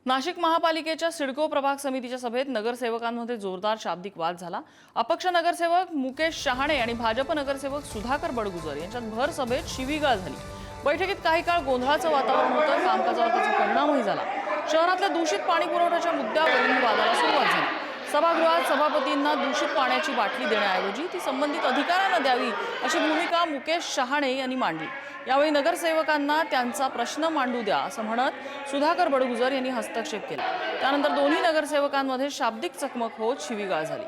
नाशिक महापालिकेच्या सिडको प्रभाग समितीच्या सभेत नगरसेवकांमध्ये जोरदार शाब्दिक वाद झाला। अपक्ष नगरसेवक मुकेश शहाणे आणि भाजप नगरसेवक सुधाकर बडगुजर यांच्यात भर सभेत शिवीगाळ झाली। बैठकीत काही काळ गोंधळाचं वातावरण होतं। कामकाजावर त्याचा परिणामही झाला। शहरातल्या दूषित पाणी पुरवठ्याच्या मुद्द्यावरून वादाला सुरुवात झाली। सभागृहात सभापतींना दूषित पाण्याची बाटली देण्याऐवजी ती संबंधित अधिकाऱ्यांना द्यावी अशी भूमिका मुकेश शहाणे यांनी मांडली। यावेळी नगरसेवकांना त्यांचा प्रश्न मांडू द्या असं म्हणत सुधाकर बडगुजर यांनी हस्तक्षेप केला। त्यानंतर दोन्ही नगरसेवकांमध्ये शाब्दिक चकमक होत शिवीगाळ झाली।